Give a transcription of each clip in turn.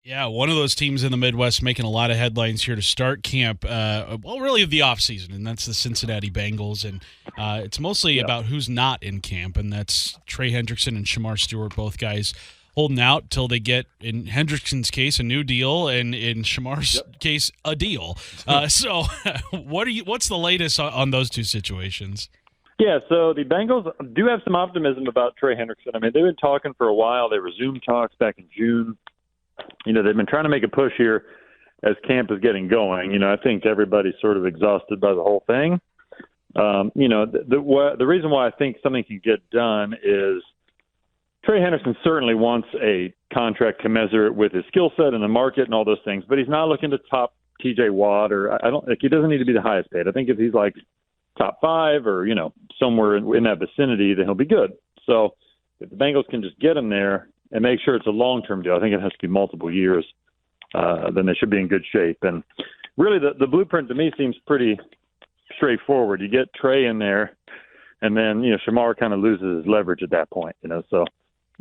Yeah, one of those teams in the Midwest making a lot of headlines here to start camp, really of the offseason, and that's the Cincinnati Bengals. And it's mostly Yeah. about who's not in camp, and that's Trey Hendrickson and Shamar Stewart, both guys holding out till they get, in Hendrickson's case, a new deal, and in Shamar's case, a deal. So what's the latest on those two situations? Yeah, so the Bengals do have some optimism about Trey Hendrickson. I mean, they've been talking for a while. They resumed talks back in June. They've been trying to make a push here as camp is getting going. I think everybody's sort of exhausted by the whole thing. The reason why I think something can get done is Trey Hendrickson certainly wants a contract commensurate with his skill set in the market and all those things, but he's not looking to top TJ Watt, or he doesn't need to be the highest paid. I think if he's like top 5 or, somewhere in that vicinity, then he'll be good. So if the Bengals can just get him there and make sure it's a long-term deal, I think it has to be multiple years, then they should be in good shape. And really the blueprint to me seems pretty straightforward. You get Trey in there, and then, Shamar kind of loses his leverage at that point, So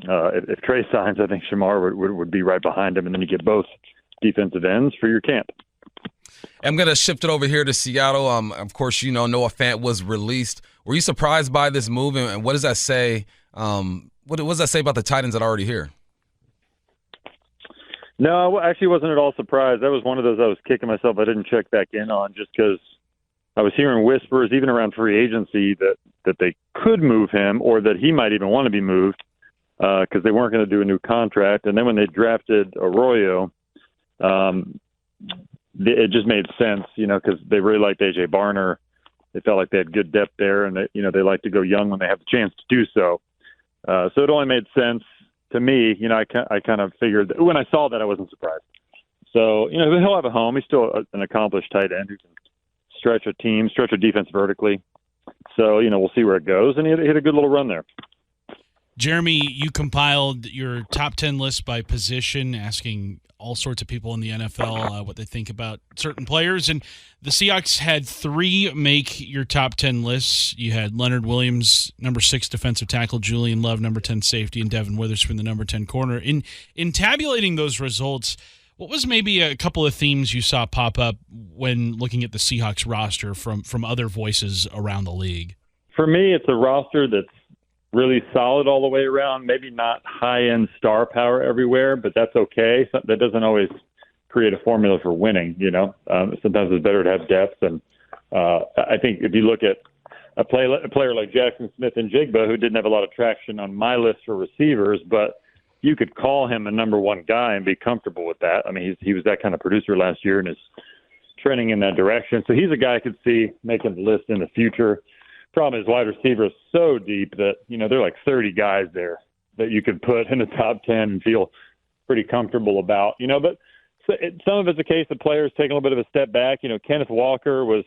if Trey signs, I think Shamar would be right behind him, and then you get both defensive ends for your camp. I'm going to shift it over here to Seattle. Of course, Noah Fant was released. Were you surprised by this move, and what does that say? What does that say about the Titans that are already here? No, I actually wasn't at all surprised. That was one of those I was kicking myself I didn't check back in on, just because I was hearing whispers, even around free agency, that they could move him, or that he might even want to be moved, because they weren't going to do a new contract. And then when they drafted Arroyo, it just made sense, because they really liked A.J. Barner. They felt like they had good depth there, and they like to go young when they have the chance to do so. So it only made sense to me. I kind of figured that when I saw that, I wasn't surprised. So, he'll have a home. He's still an accomplished tight end who can stretch a defense vertically. So, we'll see where it goes. And he had a good little run there. Jeremy, you compiled your top 10 list by position, asking all sorts of people in the NFL what they think about certain players. And the Seahawks had 3 make your top 10 lists. You had Leonard Williams, number 6 defensive tackle, Julian Love, number 10 safety, and Devin Witherspoon, the number 10 corner. In tabulating those results, what was maybe a couple of themes you saw pop up when looking at the Seahawks roster from other voices around the league? For me, it's a roster that's really solid all the way around, maybe not high-end star power everywhere, but that's okay. That doesn't always create a formula for winning, Sometimes it's better to have depth. And I think if you look at a player like Jackson Smith and Jigba, who didn't have a lot of traction on my list for receivers, but you could call him a number 1 guy and be comfortable with that. I mean, he was that kind of producer last year and is trending in that direction. So he's a guy I could see making the list in the future. Problem is, wide receiver is so deep that, there are like 30 guys there that you could put in the top 10 and feel pretty comfortable about, But some of it's a case of players taking a little bit of a step back. Kenneth Walker was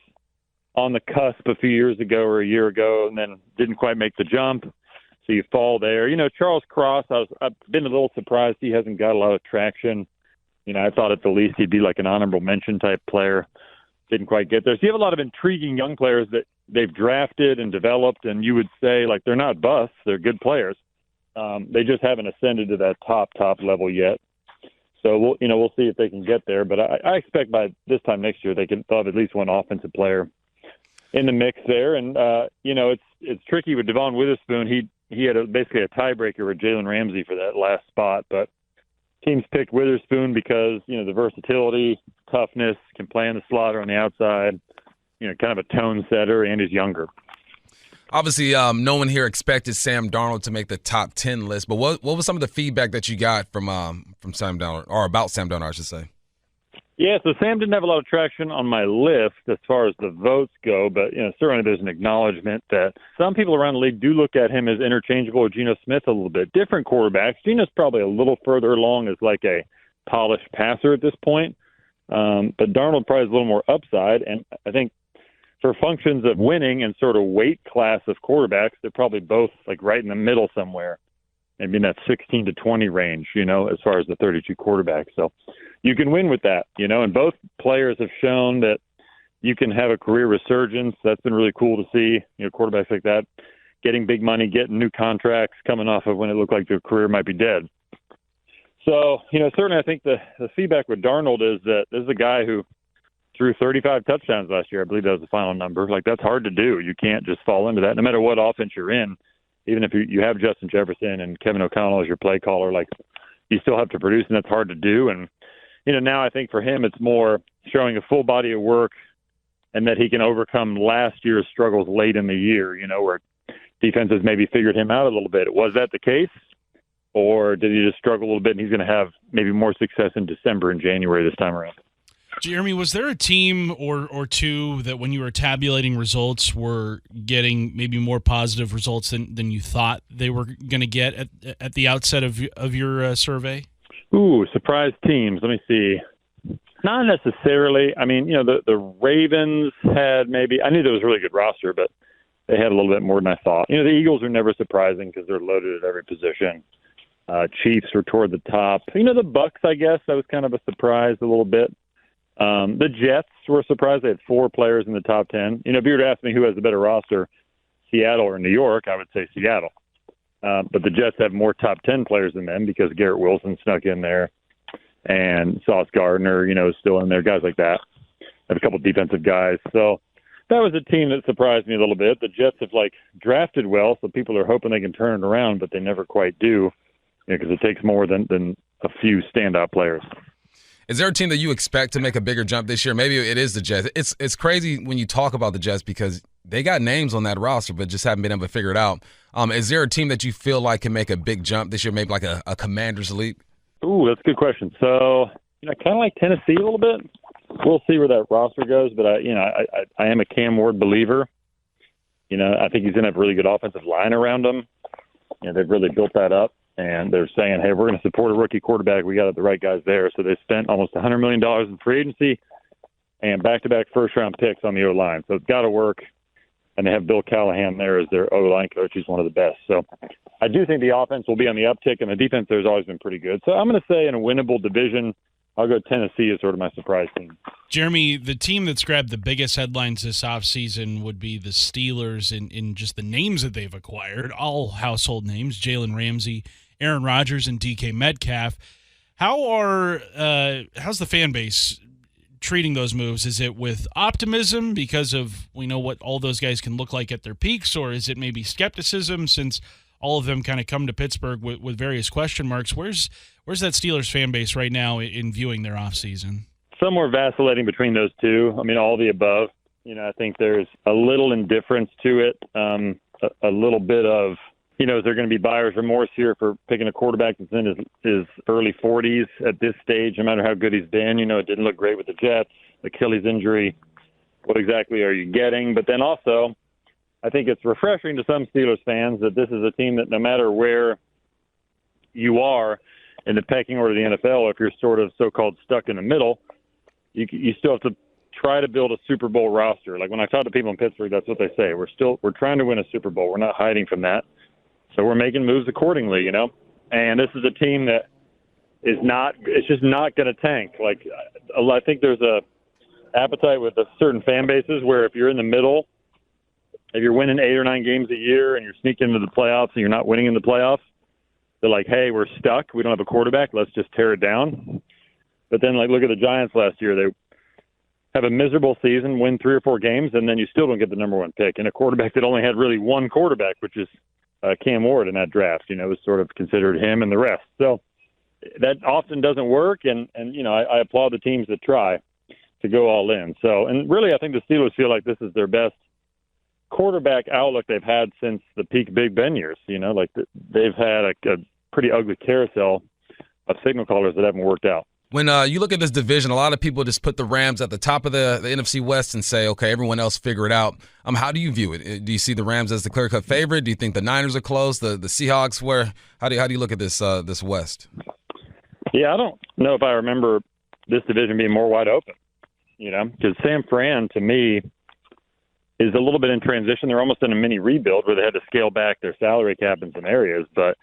on the cusp a few years ago or a year ago and then didn't quite make the jump. So you fall there. Charles Cross, I've been a little surprised he hasn't got a lot of traction. I thought at the least he'd be like an honorable mention type player. Didn't quite get there. So you have a lot of intriguing young players that they've drafted and developed, and you would say, like, they're not busts. They're good players. They just haven't ascended to that top level yet. So we'll see if they can get there. But I expect by this time next year they'll have at least one offensive player in the mix there. And it's tricky with Devon Witherspoon. He had basically a tiebreaker with Jalen Ramsey for that last spot, but teams picked Witherspoon because the versatility, toughness, can play in the slot or on the outside. Kind of a tone setter, and he's younger. Obviously, no one here expected Sam Darnold to make the top 10 list, but what was some of the feedback that you got from Sam Darnold, or about Sam Darnold, I should say? Yeah, so Sam didn't have a lot of traction on my list as far as the votes go, but certainly there's an acknowledgement that some people around the league do look at him as interchangeable with Geno Smith a little bit. Different quarterbacks. Geno's probably a little further along as like a polished passer at this point, but Darnold probably has a little more upside, and I think for functions of winning and sort of weight class of quarterbacks, they're probably both like right in the middle somewhere, maybe in that 16 to 20 range, as far as the 32 quarterbacks. So you can win with that, and both players have shown that you can have a career resurgence. That's been really cool to see, quarterbacks like that getting big money, getting new contracts, coming off of when it looked like their career might be dead. So, certainly I think the feedback with Darnold is that this is a guy who threw 35 touchdowns last year. I believe that was the final number. Like, that's hard to do. You can't just fall into that no matter what offense you're in. Even if you have Justin Jefferson and Kevin O'Connell as your play caller, like, you still have to produce, and that's hard to do. And, now I think for him it's more showing a full body of work and that he can overcome last year's struggles late in the year, where defenses maybe figured him out a little bit. Was that the case? Or did he just struggle a little bit and he's going to have maybe more success in December and January this time around? Jeremy, was there a team or two that when you were tabulating results were getting maybe more positive results than you thought they were going to get at the outset of your survey? Ooh, surprise teams. Let me see. Not necessarily. I mean, the Ravens had maybe – I knew there was a really good roster, but they had a little bit more than I thought. The Eagles are never surprising because they're loaded at every position. Chiefs were toward the top. The Bucks, I guess, that was kind of a surprise a little bit. The Jets were surprised. They had 4 players in the top 10. If you were to ask me who has the better roster, Seattle or New York, I would say Seattle. But the Jets have more top 10 players than them because Garrett Wilson snuck in there. And Sauce Gardner, is still in there, guys like that. Have a couple of defensive guys. So that was a team that surprised me a little bit. The Jets have, drafted well, so people are hoping they can turn it around, but they never quite do because it takes more than a few standout players. Is there a team that you expect to make a bigger jump this year? Maybe it is the Jets. It's crazy when you talk about the Jets because they got names on that roster but just haven't been able to figure it out. Is there a team that you feel like can make a big jump this year, maybe like a Commander's leap? Ooh, that's a good question. So, kind of like Tennessee a little bit. We'll see where that roster goes, but I am a Cam Ward believer. I think he's going to have a really good offensive line around him. They've really built that up, and they're saying, hey, we're going to support a rookie quarterback. We got the right guys there. So they spent almost $100 million in free agency and back-to-back first-round picks on the O-line. So it's got to work. And they have Bill Callahan there as their O-line coach. He's one of the best. So I do think the offense will be on the uptick, and the defense there has always been pretty good. So I'm going to say in a winnable division, I'll go Tennessee as sort of my surprise team. Jeremy, the team that's grabbed the biggest headlines this offseason would be the Steelers in just the names that they've acquired, all household names, Jalen Ramsey, Aaron Rodgers, and DK Metcalf. How's the fan base treating those moves? Is it with optimism because of we know what all those guys can look like at their peaks, or is it maybe skepticism since all of them kind of come to Pittsburgh with various question marks? Where's that Steelers fan base right now in viewing their offseason? Somewhere vacillating between those two. I mean, all the above. I think there's a little indifference to it, a little bit of, is there going to be buyer's remorse here for picking a quarterback that's in his early 40s at this stage, no matter how good he's been? It didn't look great with the Jets, Achilles injury. What exactly are you getting? But then also, I think it's refreshing to some Steelers fans that this is a team that no matter where you are in the pecking order of the NFL, if you're sort of so-called stuck in the middle, you still have to try to build a Super Bowl roster. Like when I talk to people in Pittsburgh, that's what they say. We're trying to win a Super Bowl. We're not hiding from that. So we're making moves accordingly, And this is a team that it's just not going to tank. Like I think there's a appetite with certain fan bases where if you're in the middle, if you're winning 8 or 9 games a year and you're sneaking into the playoffs and you're not winning in the playoffs, they're like, hey, we're stuck. We don't have a quarterback. Let's just tear it down. But then, look at the Giants last year. They have a miserable season, win 3 or 4 games, and then you still don't get the number 1 pick. And a quarterback that only had really one quarterback, which is Cam Ward in that draft, was sort of considered him and the rest. So that often doesn't work, and I applaud the teams that try to go all in. So, and really I think the Steelers feel like this is their best quarterback outlook they've had since the peak Big Ben years. They've had a pretty ugly carousel of signal callers that haven't worked out. When you look at this division, a lot of people just put the Rams at the top of the NFC West and say, okay, everyone else figure it out. How do you view it? Do you see the Rams as the clear-cut favorite? Do you think the Niners are close? The Seahawks, how do you look at this West? Yeah, I don't know if I remember this division being more wide open, because San Fran, to me, is a little bit in transition. They're almost in a mini rebuild where they had to scale back their salary cap in some areas, but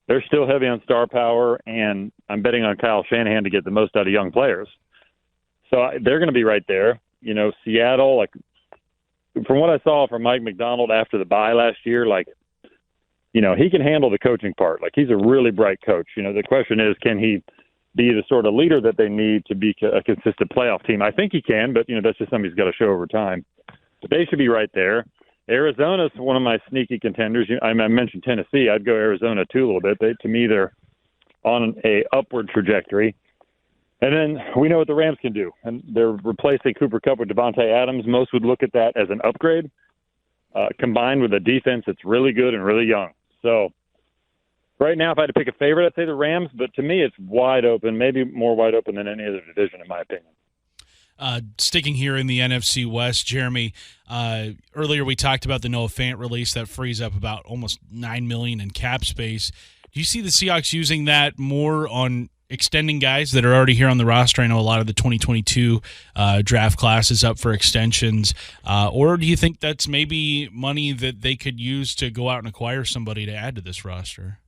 they're still heavy on star power, and I'm betting on Kyle Shanahan to get the most out of young players. So they're going to be right there. Seattle, from what I saw from Mike McDonald after the bye last year, he can handle the coaching part. Like, he's a really bright coach. The question is, can he be the sort of leader that they need to be a consistent playoff team? I think he can, but, that's just something he's got to show over time. But they should be right there. Arizona's one of my sneaky contenders. I mentioned Tennessee. I'd go Arizona, too, a little bit. To me, they're on a upward trajectory. And then we know what the Rams can do. And they're replacing Cooper Kupp with Devontae Adams. Most would look at that as an upgrade, combined with a defense that's really good and really young. So right now, if I had to pick a favorite, I'd say the Rams. But to me, it's wide open, maybe more wide open than any other division, in my opinion. Sticking here in the NFC West, Jeremy, earlier we talked about the Noah Fant release that frees up about almost $9 million in cap space. Do you see the Seahawks using that more on extending guys that are already here on the roster? I know a lot of the 2022 draft class is up for extensions. Or do you think that's maybe money that they could use to go out and acquire somebody to add to this roster?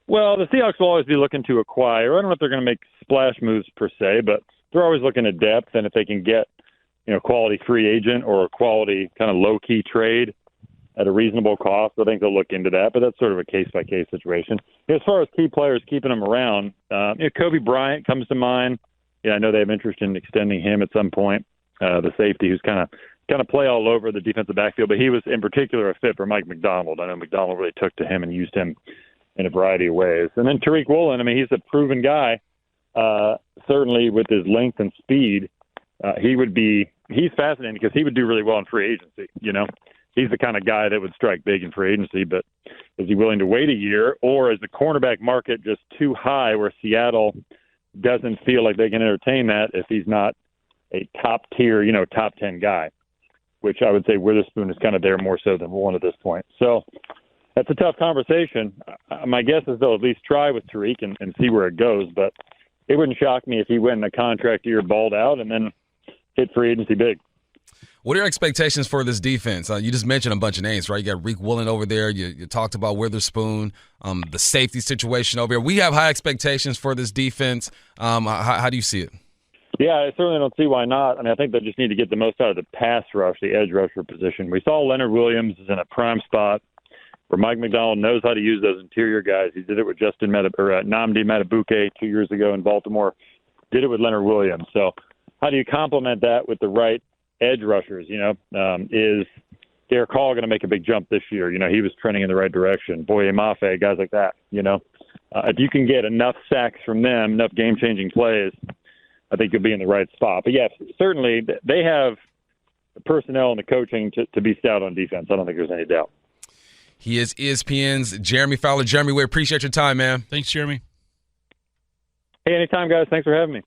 Well, the Seahawks will always be looking to acquire. I don't know if they're going to make splash moves per se, but they're always looking at depth, and if they can get, quality free agent or a quality kind of low-key trade at a reasonable cost, I think they'll look into that, but that's sort of a case-by-case situation. As far as key players keeping them around, Kobe Bryant comes to mind. I know they have interest in extending him at some point, the safety who's kind of play all over the defensive backfield, but he was in particular a fit for Mike McDonald. I know McDonald really took to him and used him in a variety of ways. And then Tariq Woolen, he's a proven guy. Certainly with his length and speed, he's fascinating because he would do really well in free agency. He's the kind of guy that would strike big in free agency, but is he willing to wait a year, or is the cornerback market just too high where Seattle doesn't feel like they can entertain that if he's not a top tier, top 10 guy, which I would say Witherspoon is kind of there more so than Woolen at this point. So that's a tough conversation. My guess is they'll at least try with Tariq and see where it goes, but it wouldn't shock me if he went in a contract year, balled out, and then hit free agency big. What are your expectations for this defense? You just mentioned a bunch of names, right? You got Tariq Woolen over there. You talked about Witherspoon, the safety situation over here. We have high expectations for this defense. How do you see it? Yeah, I certainly don't see why not. I think they just need to get the most out of the pass rush, the edge rusher position. We saw Leonard Williams is in a prime spot where Mike McDonald knows how to use those interior guys. He did it with Nnamdi Matabuke 2 years ago in Baltimore. Did it with Leonard Williams. So how do you complement that with the right edge rushers? Is Derek Hall going to make a big jump this year? He was trending in the right direction. Boye Mafe, guys like that. If you can get enough sacks from them, enough game-changing plays, I think you'll be in the right spot. But, yeah, certainly they have the personnel and the coaching to be stout on defense. I don't think there's any doubt. He is ESPN's Jeremy Fowler. Jeremy, we appreciate your time, man. Thanks, Jeremy. Hey, anytime, guys. Thanks for having me.